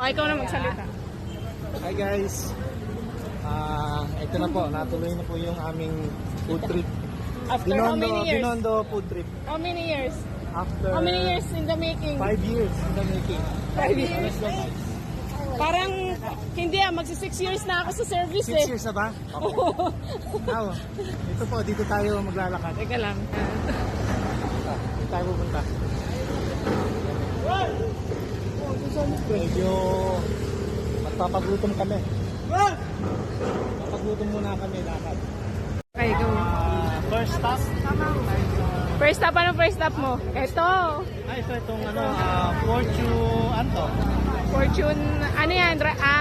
Ikaw na magsalita. Hi guys! Ito na po, natuloy na po yung aming food trip. After how many years? Binondo food trip. How many years? After How many years in the making? 5 years in the making. 5 years. Parang hindi magsi 6 years na ako sa service 6 years na ba? Okay. Now, ito po, dito tayo maglalakad. Teka lang. Dito tayo pupunta. Medyo magpapagutom kami. Magpapagutom muna kami lakad. Okay, go. First stop. First stop, anong first stop mo? Ito. Ito itong Fortune, ano to? Fortune, ano yan?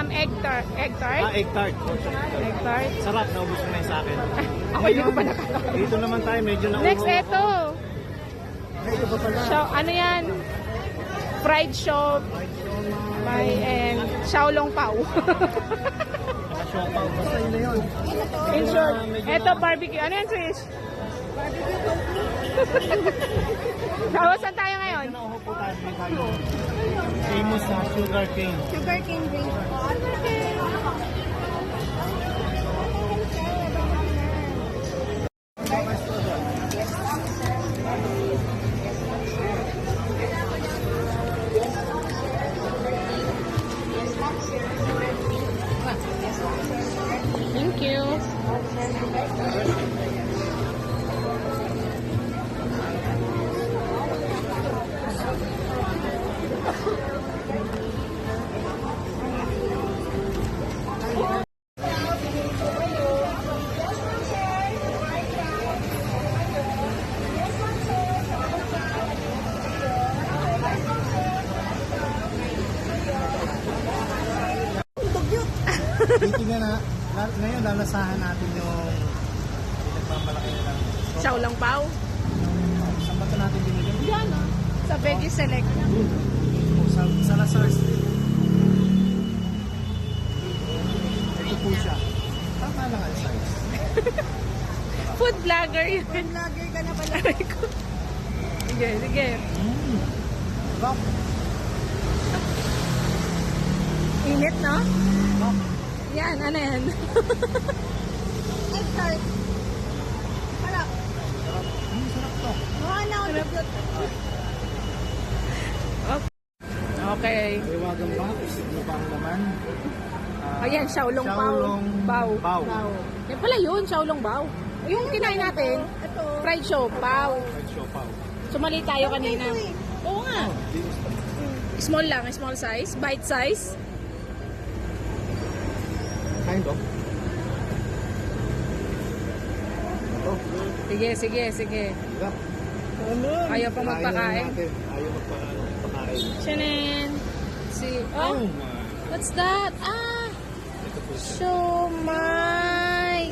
Egg tart? Egg tart. Egg tart. Sarap, naubos ko na yun sa akin. Ako hindi ko pa nakakain. Dito naman tayo, medyo nauho. Next, ito. Ito pa pala. Ano yan? Fried shop. And Xiaolong Pao. Siopaw. Basta yun na yun. In short, ito barbecue. Ano yan, Trish? Barbecue. Saan tayo ngayon? Medyo nauho po tayo. Famous sa sugar cane. Sugar cane drink. Thank you. Titingnan na, ngayon lalasahan natin yung pinagmamalaki ng Xiaolong Pao. saan ba ito natin binigyan? Yan o. Sa Veggie Select. Sa Lazar Street. Ito po siya. Tama lang ang size. Food vlogger yun. Food vlogger ka na pala. Sige, sige. Rock. Init, no? Rock. Yan, ano yan? Egg tart. Harap. Sarap to. Mukha na ako dugyot. Okay. Iwagan ba? Ano ba ang laman? Ayan, Xiaolong Pao. Bao. Bao. Yan pala yun, Xiaolong Bao. Yung kinain natin, Ito. fried show, Pao. Red siopaw. Sumali tayo kanina. Ito eh. Oo nga. Small lang, small size, bite size. Kind of. Ito. Sige, sige, sige. Sarap. Ayaw pa magpakain. Ayaw magpakain. Chanen. See. Oh Oh, my. what's that? Ah, Ito po siya. siomai.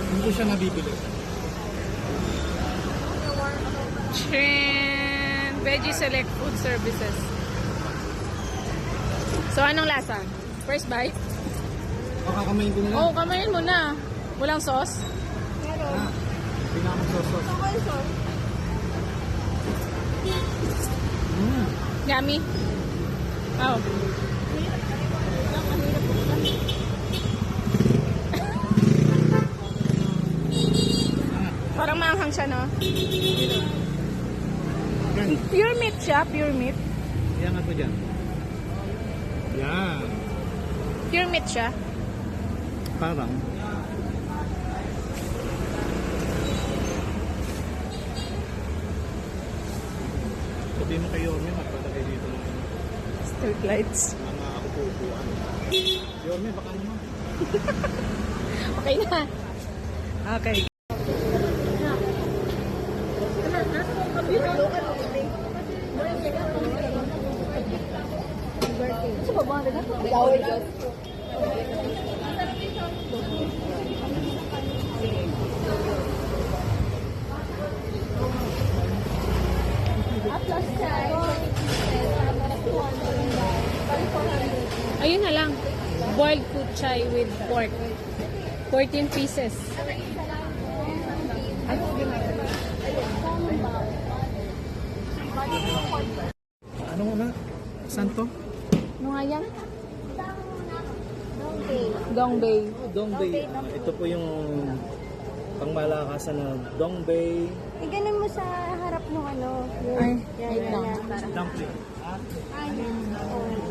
Hindi ko siya nabibili. Chanen. Veggie Select Food Services. So, anong lasa? First bite? O, kakamayin ko na lang. Oh, kamayin mo na. Walang sauce? Meron. Pinakasosos. Ako yung sauce. Yummy? Oh. Parang maanghang siya, no? Yan. Pure meat siya, pure meat. Yan nga po dyan. Yan. Pure meat siya. Parang. Sabihin mo kay Yorme, magpatagay dito ng Street lights. mga upo-upuan. Yorme, baka naman. Okay na. Okay. Sa baba na ito. Gawin ko. Ayun na lang. Boiled food chai with pork. 14 pieces. Ano mo na? Saan to? Ano nga yan? Okay. Dongbei. Dongbei. Ito po yung pangmalakasan na Dongbei. Eh, ganun mo sa harap ng ano. Yung, Ay, yan, wait yan, lang. yan, para. Dumpling. Ay, yan. Oo, yan.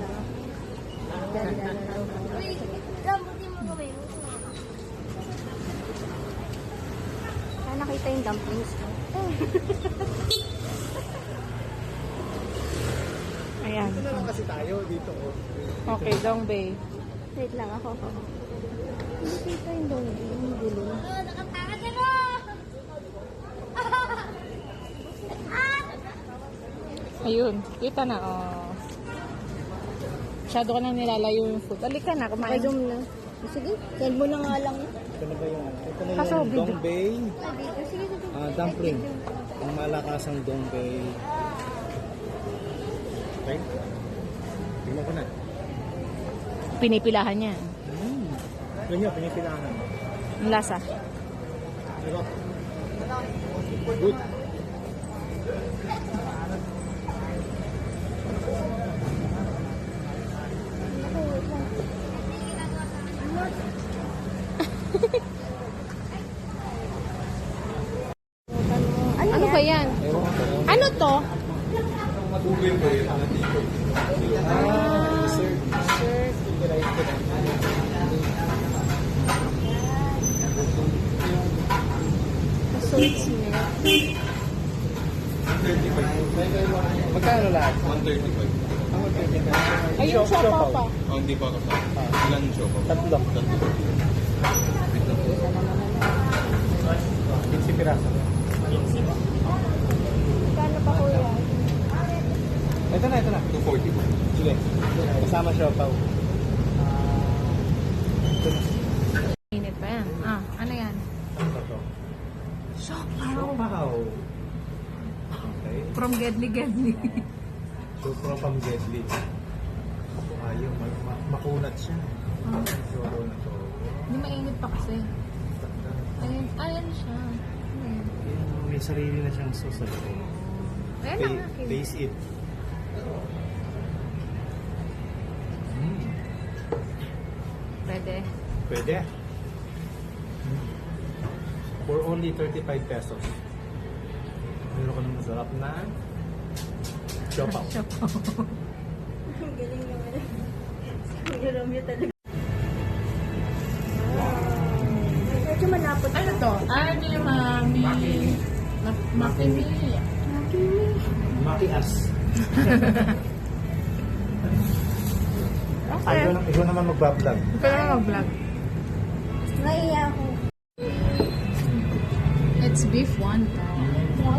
Yan, yan. Uy, lambutin mo gawin. Kaya nakita yung dumplings. Ayan. Ito na lang kasi tayo dito. Oh. Okay, Dongbei. Wait lang ako. Nakita yung donggi. Yung gulo. Nakatakas na! Ayun, kita na. Oh. Masyado ka na nilalayo yung food. Halika na, kumain. Pagdum na. Sige, send mo na nga lang. Ito na ba yung ito na Kaso, yung video. Dongbei Ah, dito. Sige, sige. dumpling. Pangmalakasang Dongbei. Okay? Tingnan ko na. Pinipilahan niya. Ganyan, pinipilangan. Ang lasa. Sarap. Good. Ano ba yan? Ewan ko. Ano to? Dessert. Sweet smell. Magkano lahat? 135. Ayun siya pa. Oh, hindi pa kasama. Ilan show pa? Tatlo. 15 piraso. Kano pa kuya? Ito na, ito na. 240 po. Sige. Kasama siya pa. Init pa yan. Ah, ano yan? Siopaw. Okay. From Gedli. So, from Gedli. Ayaw, makunat siya. Solo na to. Hindi mainit pa kasi. Ayan siya. Ayan. May sarili na siyang sauce. Ayan ang akin. Taste it. Pwede. Pwede. For only 35 pesos. Meron ka ng masarap na siopaw. Ang galing naman. Ang galing mo talaga. Medyo malapot. Ano to? Ano yung mami? Makimi. Makias. Okay. Ikaw naman magbablog. Ikaw na mag-vlog. Naiya ako. It's beef wonton. Wow,